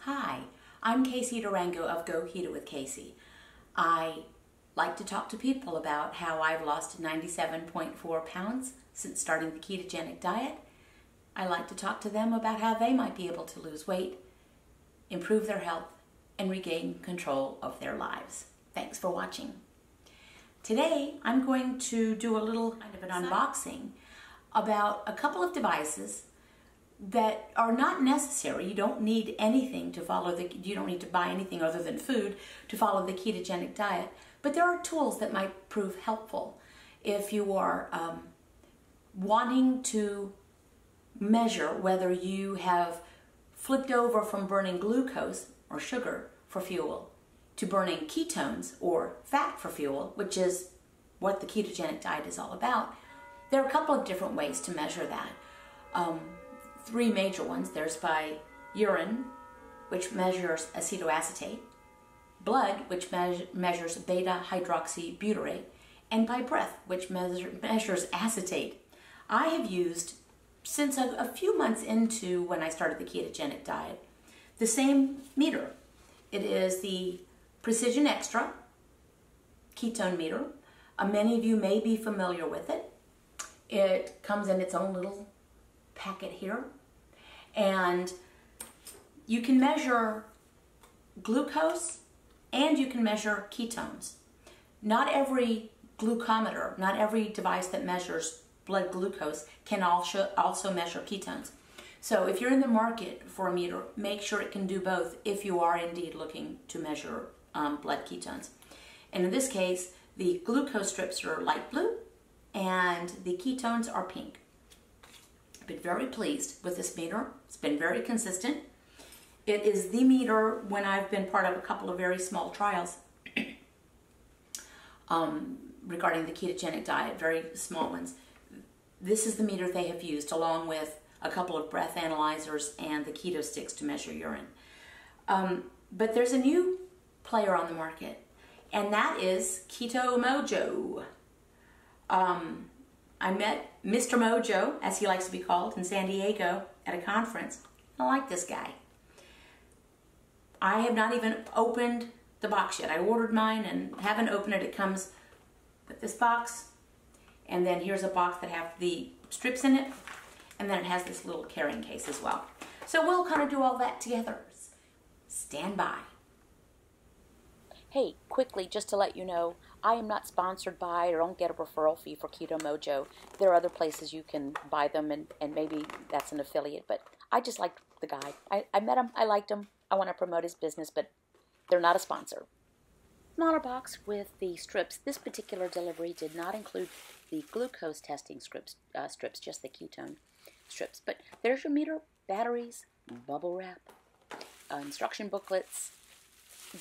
Hi, I'm Casey Durango of Go Keto with Casey. I like to talk to people about how I've lost 97.4 pounds since starting the ketogenic diet. I like to talk to them about how they might be able to lose weight, improve their health, and regain control of their lives. Thanks for watching. Today, I'm going to do a little kind of an unboxing about a couple of devices that are not necessary. You don't need anything to follow you don't need to buy anything other than food to follow the ketogenic diet. But there are tools that might prove helpful if you are wanting to measure whether you have flipped over from burning glucose or sugar for fuel to burning ketones or fat for fuel, which is what the ketogenic diet is all about. There are a couple of different ways to measure that. Three major ones. There's by urine, which measures acetoacetate, blood, which measures beta-hydroxybutyrate, and by breath, which measures acetate. I have used, since a few months into when I started the ketogenic diet, the same meter. It is the Precision Extra ketone meter. Many of you may be familiar with it. It comes in its own little packet here, and you can measure glucose and you can measure ketones. Not every glucometer, not every device that measures blood glucose can also measure ketones. So if you're in the market for a meter, make sure it can do both if you are indeed looking to measure blood ketones. And in this case, the glucose strips are light blue and the ketones are pink. I've been very pleased with this meter. It's been very consistent. It is the meter when I've been part of a couple of very small trials regarding the ketogenic diet, very small ones. This is the meter they have used along with a couple of breath analyzers and the keto sticks to measure urine. But there's a new player on the market, and that is Keto Mojo. I met Mr. Mojo, as he likes to be called, in San Diego at a conference. I like this guy. I have not even opened the box yet. I ordered mine and haven't opened it. It comes with this box, and then here's a box that have the strips in it, and then it has this little carrying case as well. So we'll kind of do all that together. Stand by. Hey, quickly, just to let you know, I am not sponsored by or don't get a referral fee for Keto Mojo. There are other places you can buy them, and maybe that's an affiliate, but I just like the guy. I met him, I liked him, I want to promote his business, but they're not a sponsor. Smaller box with the strips. This particular delivery did not include the glucose testing strips, just the ketone strips. But there's your meter, batteries, bubble wrap, instruction booklets,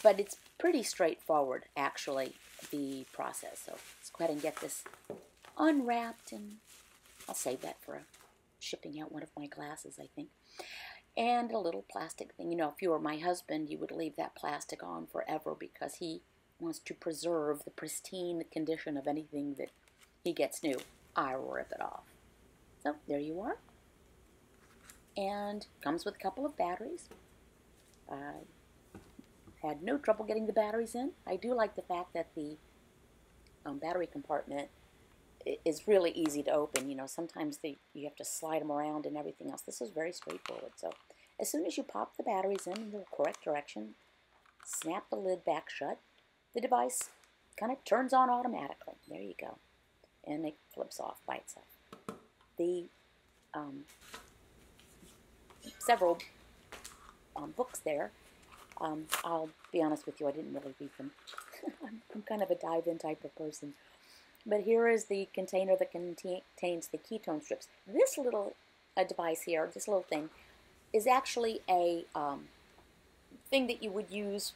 but it's pretty straightforward, actually, the process. So let's go ahead and get this unwrapped, and I'll save that for shipping out one of my glasses, I think. And a little plastic thing. You know, if you were my husband, you would leave that plastic on forever because he wants to preserve the pristine condition of anything that he gets new. I rip it off. So there you are. And comes with a couple of batteries. Had no trouble getting the batteries in. I do like the fact that the battery compartment is really easy to open. You know, sometimes you have to slide them around and everything else. This is very straightforward. So as soon as you pop the batteries in the correct direction, snap the lid back shut, the device kind of turns on automatically. There you go. And it flips off by itself. The several books there. I'll be honest with you, I didn't really read them. I'm kind of a dive-in type of person. But here is the container that contains the ketone strips. This little device here, this little thing, is actually a thing that you would use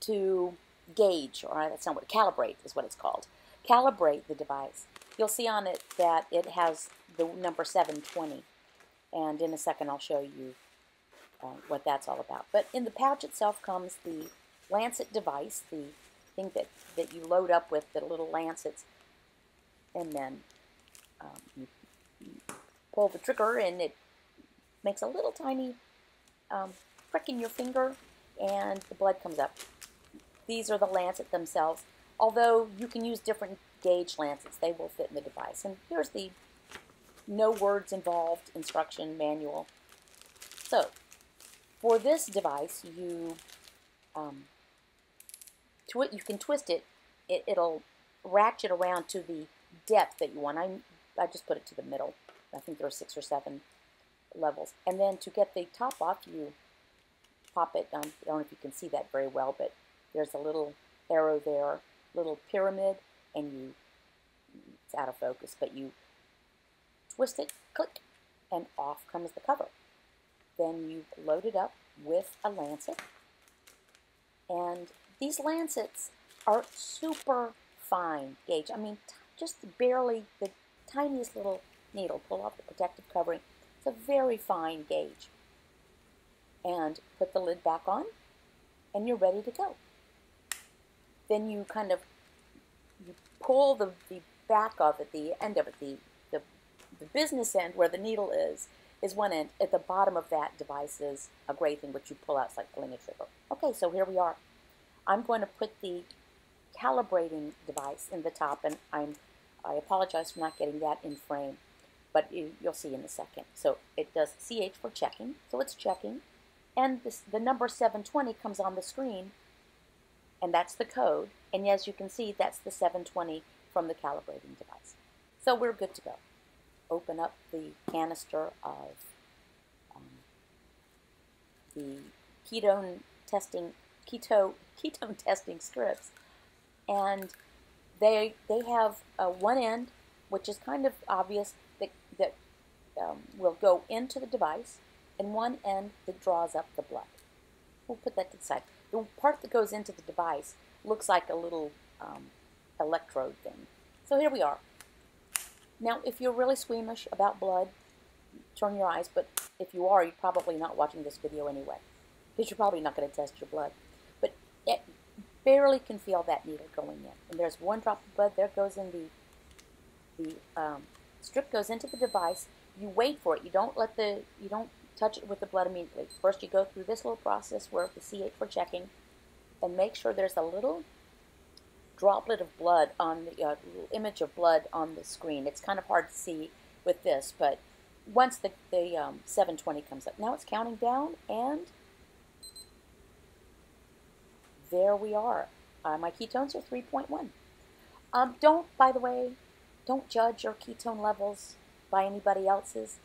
to gauge, or that's not what, calibrate is what it's called. Calibrate the device. You'll see on it that it has the number 720. And in a second I'll show you what that's all about. But in the pouch itself comes the lancet device, the thing that you load up with the little lancets, and then you pull the trigger and it makes a little tiny pricking your finger and the blood comes up. These are the lancet themselves. Although you can use different gauge lancets, they will fit in the device. And here's the no words involved instruction manual. So, for this device, you can twist it. It'll ratchet around to the depth that you want. I just put it to the middle. I think there are 6 or 7 levels. And then to get the top off, you pop it. I don't know if you can see that very well, but there's a little arrow there, little pyramid, and it's out of focus, but you twist it, click, and off comes the cover. Then you load it up with a lancet. And these lancets are super fine gauge. I mean, just barely the tiniest little needle. Pull off the protective covering. It's a very fine gauge. And put the lid back on, and you're ready to go. Then you kind of pull the back of it, the end of it, the business end where the needle is one end. At the bottom of that device is a gray thing which you pull out. It's like pulling a trigger. Okay, so here we are. I'm going to put the calibrating device in the top, and I apologize for not getting that in frame, but you'll see in a second. So it does CH for checking, so it's checking, and the number 720 comes on the screen, and that's the code, and as you can see, that's the 720 from the calibrating device. So we're good to go. Open up the canister of the ketone testing strips, and they have one end, which is kind of obvious, that will go into the device, and one end that draws up the blood. We'll put that to the side. The part that goes into the device looks like a little electrode thing. So here we are. Now, if you're really squeamish about blood, turn your eyes, but if you are, you're probably not watching this video anyway, because you're probably not going to test your blood. But it barely can feel that needle going in. And there's one drop of blood. There goes in the strip goes into the device. You wait for it. You don't touch it with the blood immediately. First, you go through this little process where the CH for checking, and make sure there's a little droplet of blood on the little image of blood on the screen. It's kind of hard to see with this, but once the 720 comes up, now it's counting down, and there we are. My ketones are 3.1. By the way, don't judge your ketone levels by anybody else's.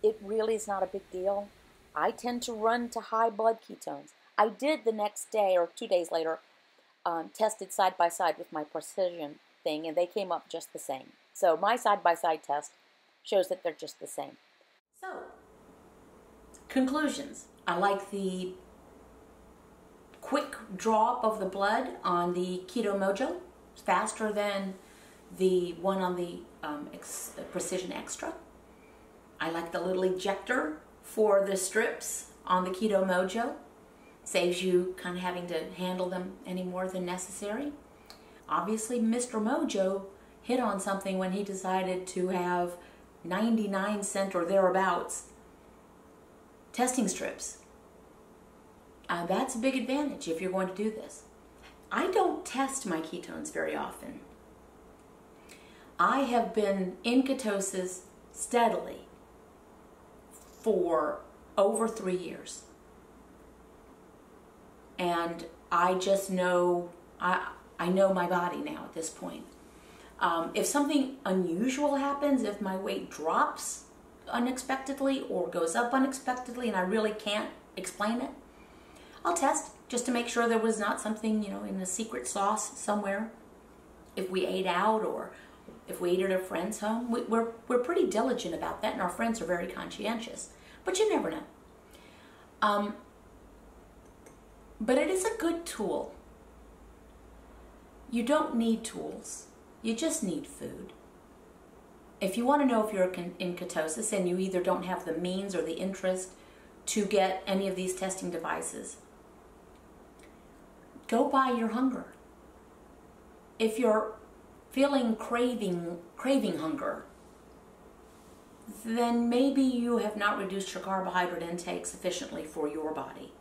It really is not a big deal. I tend to run to high blood ketones. I did the next day or 2 days later, tested side by side with my precision thing, and they came up just the same. So my side-by-side test shows that they're just the same. So, conclusions. I like the quick drop of the blood on the Keto Mojo. It's faster than the one on the Precision Extra. I like the little ejector for the strips on the Keto Mojo. Saves you kind of having to handle them any more than necessary. Obviously, Mr. Mojo hit on something when he decided to have 99-cent or thereabouts testing strips. That's a big advantage if you're going to do this. I don't test my ketones very often. I have been in ketosis steadily for over 3 years. And I just know, I know my body now at this point. If something unusual happens, if my weight drops unexpectedly or goes up unexpectedly and I really can't explain it, I'll test just to make sure there was not something, in the secret sauce somewhere. If we ate out or if we ate at a friend's home, we're pretty diligent about that, and our friends are very conscientious. But you never know. But it is a good tool. You don't need tools. You just need food. If you want to know if you're in ketosis and you either don't have the means or the interest to get any of these testing devices, go by your hunger. If you're feeling craving hunger, then maybe you have not reduced your carbohydrate intake sufficiently for your body.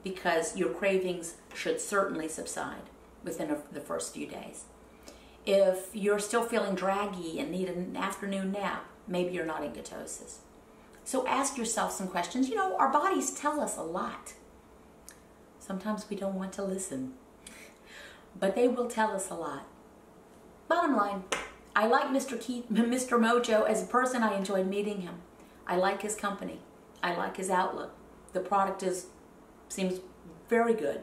because your cravings should certainly subside within the first few days. If you're still feeling draggy and need an afternoon nap, maybe you're not in ketosis. So ask yourself some questions. You know, our bodies tell us a lot. Sometimes we don't want to listen, but they will tell us a lot. Bottom line, I like Mr. Mojo as a person. I enjoyed meeting him. I like his company. I like his outlook. The product seems very good.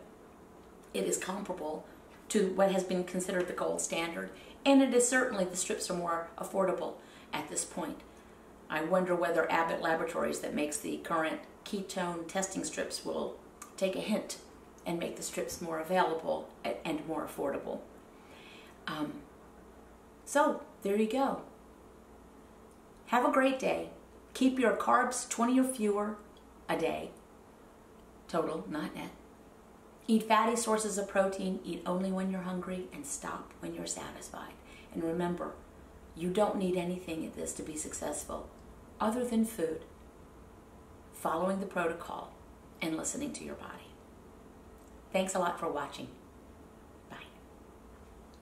It is comparable to what has been considered the gold standard, and it is certainly, the strips are more affordable at this point. I wonder whether Abbott Laboratories, that makes the current ketone testing strips, will take a hint and make the strips more available and more affordable. So there you go. Have a great day. Keep your carbs 20 or fewer a day. Total, not net. Eat fatty sources of protein. Eat only when you're hungry and stop when you're satisfied. And remember, you don't need anything at this to be successful other than food, following the protocol, and listening to your body. Thanks a lot for watching.